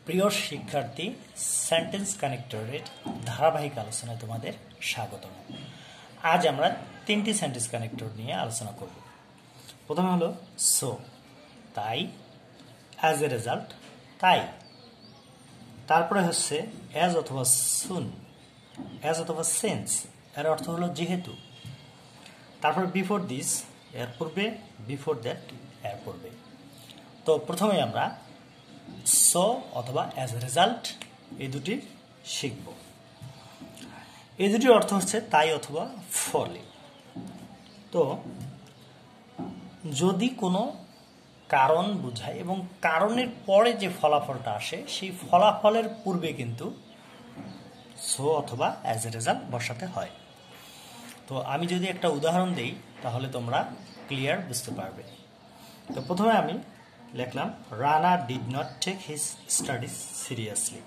প্রিয় শিক্ষার্থী, সেন্টেন্স কানেক্টরের ধারাবাহিক আলোচনায় তোমাদের স্বাগতম। আজ আমরা তিনটি সেন্টেন্স কানেক্টর নিয়ে আলোচনা করব। প্রথমে হলো সো, তাই, অ্যাজ এ রেজাল্ট, তাই। তারপরে হচ্ছে অ্যাজ অথবা সুন, অ্যাজ অথবা সিন্স, এর অর্থ হলো যেহেতু। তারপর বিফোর দিস, এর পূর্বে, বিফোর দ্যাট, এর পূর্বে। তো প্রথমে আমরা সো অথবা অ্যাজ এ রেজাল্ট এই দুটি শিখব। এই দুটির অর্থ হচ্ছে তাই অথবা ফলে। তো যদি কোনো কারণ বোঝায় এবং কারণের পরে যে ফলাফলটা আসে সেই ফলাফলের পূর্বে কিন্তু সো অথবা অ্যাজ এ রেজাল্ট বসাতে হয়। তো আমি যদি একটা উদাহরণ দেই তাহলে তোমরা ক্লিয়ার বুঝতে পারবে। তো প্রথমে আমি লিখলাম Rana did not take his studies seriously,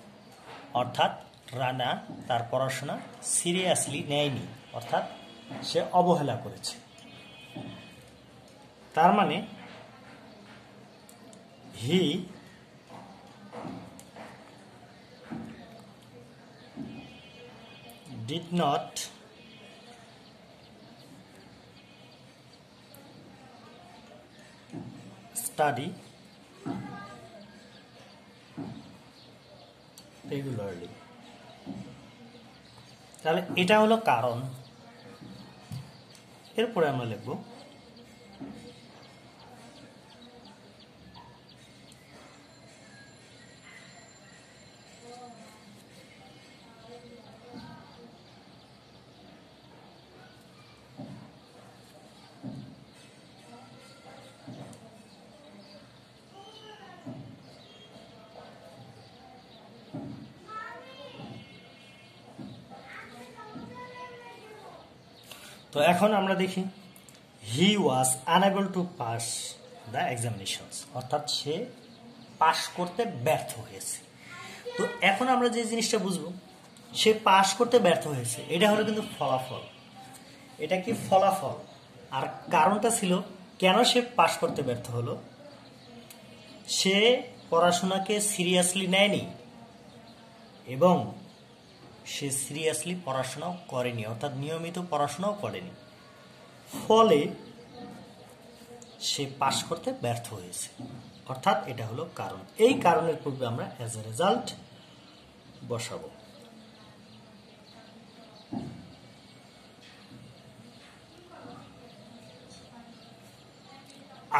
অর্থাৎ রানা তার পড়াশোনা সিরিয়াসলি নেয়নি, অর্থাৎ সে অবহেলা করেছে। তার মানে he did not study regularly। তাহলে এটা হলো কারণ। এরপরে আমরা লিখব তো এখন আমরা দেখি he was unable to pass the examinations, অর্থাৎ সে পাস করতে ব্যর্থ হয়েছে। তো এখন আমরা যে জিনিসটা বুঝবো, সে পাস করতে ব্যর্থ হয়েছে, এটা হলো কিন্তু ফলাফল। এটা কি ফলাফল। আর কারণটা ছিল কেন সে পাস করতে ব্যর্থ হলো। সে পড়াশোনাকে সিরিয়াসলি নেয়নি এবং সে সিরিয়াসলি পড়াশোনাও করেনি, অর্থাৎ নিয়মিত পড়াশোনাও করেনি, ফলে সে পাস করতে ব্যর্থ হয়েছে, অর্থাৎ এটা হলো কারণ। এই কারণের পূর্বে আমরা অ্যাজ এ রেজাল্ট বসাবো।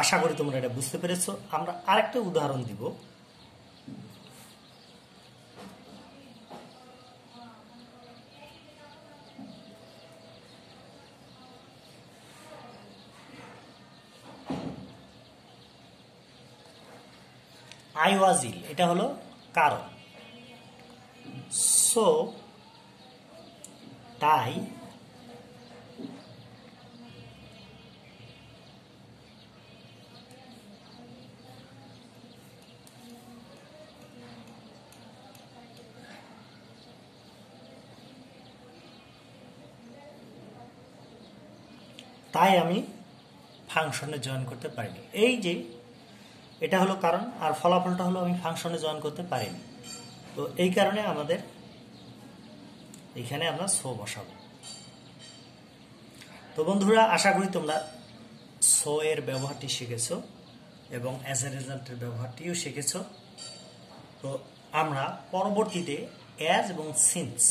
আশা করি তোমরা এটা বুঝতে পেরেছো। আমরা আরেকটা উদাহরণ দিব। আই ওয়াজ ইল, এটা হলো কারণ। সো, তাই, তাই আমি ফাংশনে জয়েন করতে পারিনি। এই যে এটা হলো কারণ, আর ফলাফলটা হলো আমি ফাংশনে জয়েন করতে পারিনি। তো এই কারণে আমাদের এখানে আমরা সো বসাবো। তো বন্ধুরা, আশা করি তোমরা সো এর ব্যবহারটি শিখেছো এবং অ্যাজ এ রেজাল্টের ব্যবহারটিও শিখেছো। তো আমরা পরবর্তীতে অ্যাজ এবং সিন্স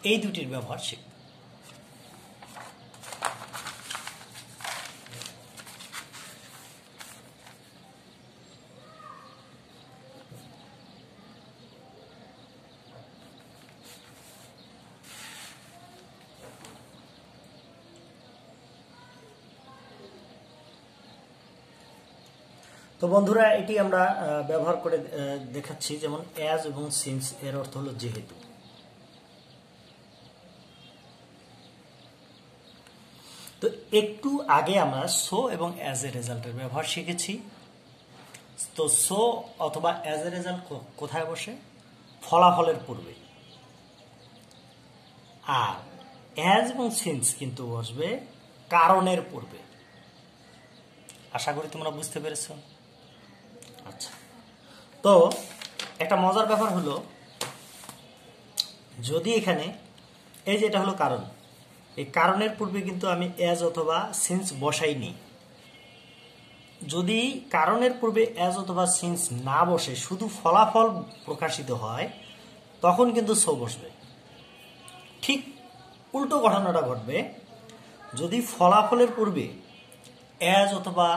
এই দুটির ব্যবহার শিখব। তো বন্ধুরা, এটি আমরা ব্যবহার করে দেখাচ্ছি। যেমন অ্যাজ এবং সিন্স এর অর্থ হলো যেহেতু। তো একটু আগে আমরা সো এবং অ্যাজ এ রেজাল্টের ব্যবহার শিখেছি। তো সো অথবা অ্যাজ এ রেজাল্ট কোথায় বসে? ফলাফলের পূর্বে। আর অ্যাজ এবং সিন্স কিন্তু বসবে কারণের পূর্বে। আশা করি তোমরা বুঝতে পেরেছো। আচ্ছা, তো একটা মজার ব্যাপার হলো, যদি এখানে এই যে এটা হলো কারণ, এই কারণের পূর্বে কিন্তু আমি অ্যাজ অথবা সিন্স বসাইনি। যদি কারণের পূর্বে অ্যাজ অথবা সিন্স না বসে শুধু ফলাফল প্রকাশিত হয়, তখন কিন্তু সো বসবে। ঠিক উল্টো ঘটনাটা ঘটবে, যদি ফলাফলের পূর্বে অ্যাজ অথবা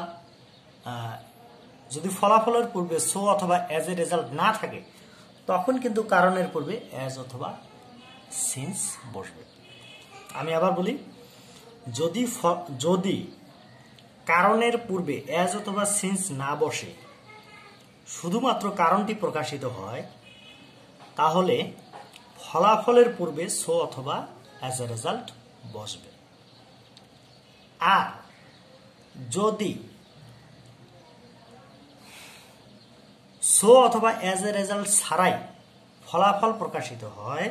যদি ফলাফলের পূর্বে সো অথবা অ্যাজ এ রেজাল্ট না থাকে, তখন কিন্তু কারণের পূর্বে অ্যাজ অথবা সিন্স বসবে। আমি আবার বলি, যদি কারণের পূর্বে অ্যাজ অথবা সিন্স না বসে শুধুমাত্র কারণটি প্রকাশিত হয়, তাহলে ফলাফলের পূর্বে সো অথবা অ্যাজ এ রেজাল্ট বসবে। আর যদি সো অথবা অ্যাজ এ রেজাল্ট ছাড়াই ফলাফল প্রকাশিত হয়,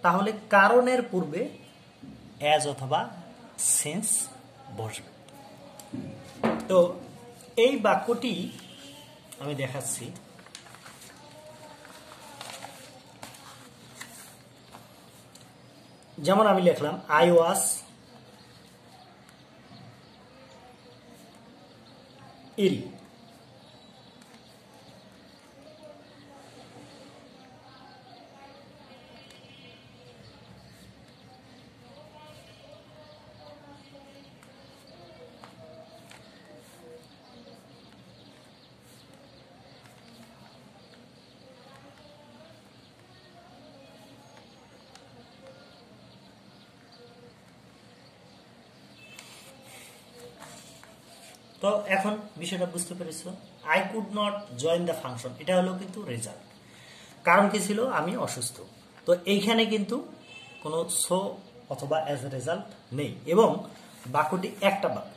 তাহলে কারণের পূর্বে অ্যাজ অথবা সিন্স বসবে। তো এই বাক্যটি আমি দেখাচ্ছি। যেমন আমি লিখলাম, আই ওয়াজ ইল। তো এখন বিষয়টা বুঝতে পেরেছো, I could not join the function, এটা হলো কিন্তু রেজাল্ট। কারণ কি ছিল? আমি অসুস্থ। তো এইখানে কিন্তু কোনো সো অথবা অ্যাজ এ রেজাল্ট নেই, এবং বাক্যটি একটা বাক্য।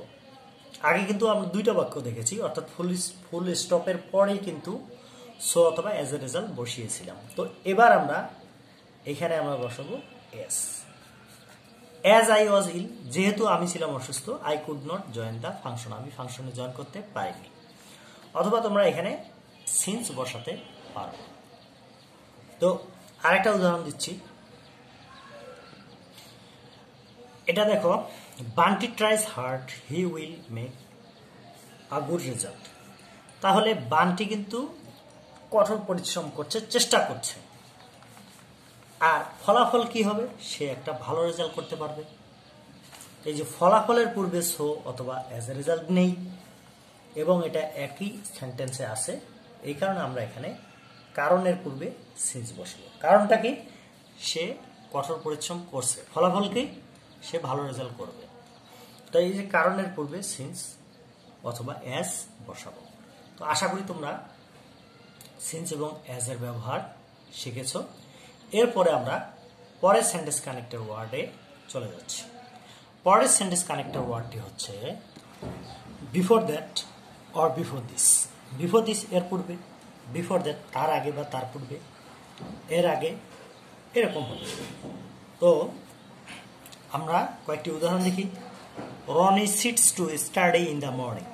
আগে কিন্তু আমরা দুইটা বাক্য দেখেছি, অর্থাৎ ফুল স্টপের পরেই কিন্তু সো অথবা অ্যাজ এ রেজাল্ট বসিয়েছিলাম। তো এবার আমরা এখানে বসাবো এস। অ্যাজ আই ওয়াজ ইল, যেহেতু আমি ছিলাম অসুস্থ, I could not join the function, আমি ফাংশনে জয়েন করতে পারিনি। অথবা তোমরা এখানে সিন্স বসাতে পারো। তো আরেকটা উদাহরণ দিচ্ছি, এটা দেখো, Bunty thrice hard, he will make a good result. তাহলে বান্টি কিন্তু কঠোর পরিশ্রম করছে, চেষ্টা করছে, আর ফলাফল কি হবে? সে একটা ভালো রেজাল্ট করতে পারবে। এই যে ফলাফলের পূর্বে সো অথবা অ্যাজ এ রেজাল্ট নেই, এবং এটা একই সেন্টেন্সে আছে, এই কারণে আমরা এখানে কারণের পূর্বে সিন্স বসবো। কারণটা কি? সে কঠোর পরিশ্রম করছে, ফলাফল কি? সে ভালো রেজাল্ট করবে। তো এই যে কারণের পূর্বে সিন্স অথবা অ্যাজ বসাবো। তো আশা করি তোমরা সিন্স এবং অ্যাজ এর ব্যবহার শিখেছ। এরপরে আমরা পরের সেন্টেন্স কানেক্টর ওয়ার্ডে চলে যাচ্ছি। পরের সেন্টেন্স কানেক্টর ওয়ার্ডটি হচ্ছে before that or before this. Before this এর পূর্বে, বিফোর দ্যাট তার আগে বা তার পূর্বে, এর আগে, এরকম হবে। তো আমরা কয়েকটি উদাহরণ দেখি। Roni sits to study in the morning.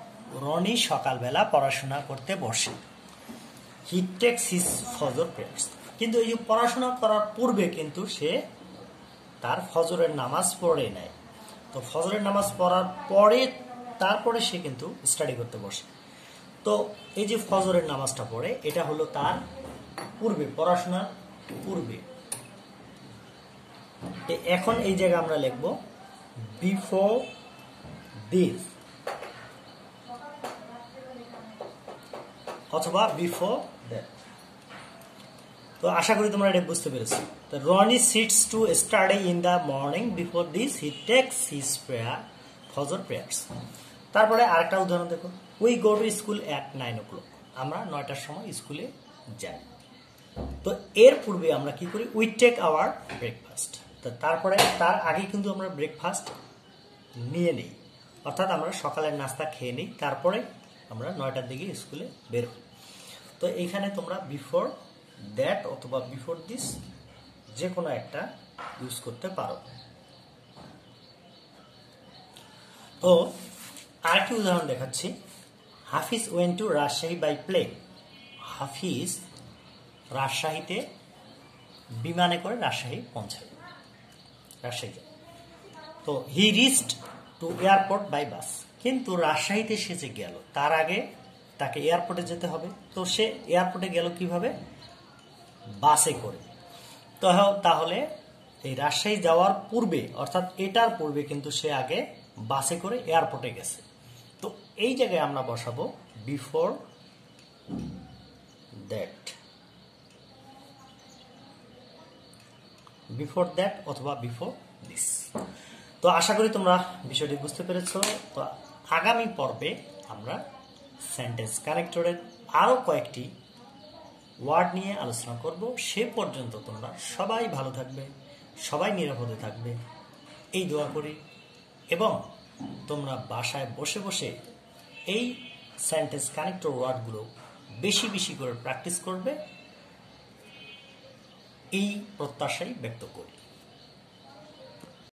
Roni সকালবেলা পড়াশোনা করতে বসে। হি টেক্স হিজ ফজর প্রেয়ার্স। কিন্তু এই যে পড়াশোনা করার পূর্বে কিন্তু সে তার ফজরের নামাজ পড়ে নেয়। তো ফজরের নামাজ পড়ার পরে তারপরে সে কিন্তু স্টাডি করতে বসে। তো এই যে ফজরের নামাজটা পড়ে, এটা হলো তার পূর্বে, পড়াশোনার পূর্বে। এখন এই জায়গায় আমরা লিখব বিফোর দিস অথবা বিফোর দ্যাট। তো আশা করি তোমরা এটা বুঝতে পেরেছো। তো Roni sits to study in the morning, before this he takes his prayer, ফজর প্রেয়ার্স। তারপরে আরেকটা উদাহরণ দেখো, we go to school at 9 o'clock। আমরা 9টার সময় স্কুলে যাই। তো এর পূর্বে আমরা কি করি? We take our breakfast. তো তারপরে তার আগে কিন্তু আমরা ব্রেকফাস্ট নিয়ে নিই, অর্থাৎ আমরা সকালের নাস্তা খেয়ে নিই, তারপরে আমরা 9টার দিকে স্কুলে বের হই। তো এইখানে তোমরা বিফোর দ্যাট অথবা বিফোর দিস যে কোনো একটা ইউজ করতে পারো। তো আরেকটি উদাহরণ দেখাচ্ছি। Hafiz went to Rajshahi by plane. Hafiz রাজশাহীতে বিমানে করে রাজশাহী পৌঁছায়, রাজশাহী যায়। তো he reached to airport by bus, কিন্তু রাজশাহীতে সে যে গেল তার আগে তাকে এয়ারপোর্টে যেতে হবে। তো সে এয়ারপোর্টে গেল কিভাবে? বাসে করে। তো তাহলে এই রাজশাহী যাওয়ার পূর্বে অর্থাৎ এটার পূর্বে কিন্তু সে আগে বাসে করে এয়ারপোর্টে গেছে। তো এই জায়গায় আমরা বসাবো বিফোর দ্যাট, বিফোর দ্যাট অথবা বিফোর দিস। তো আশা করি তোমরা বিষয়টি বুঝতে পেরেছো। তো আগামী পর্বে আমরা সেন্টেন্স কানেক্টরের আরো কয়েকটি ওয়ার্ড নিয়ে আলোচনা করব। সে পর্যন্ত তোমরা সবাই ভালো থাকবে, সবাই নিরাপদে থাকবে এই দোয়া করি, এবং তোমরা বাসায় বসে বসে এই সেন্টেন্স কানেক্টর ওয়ার্ডগুলো বেশি বেশি করে প্র্যাকটিস করবে এই প্রত্যাশাই ব্যক্ত করি।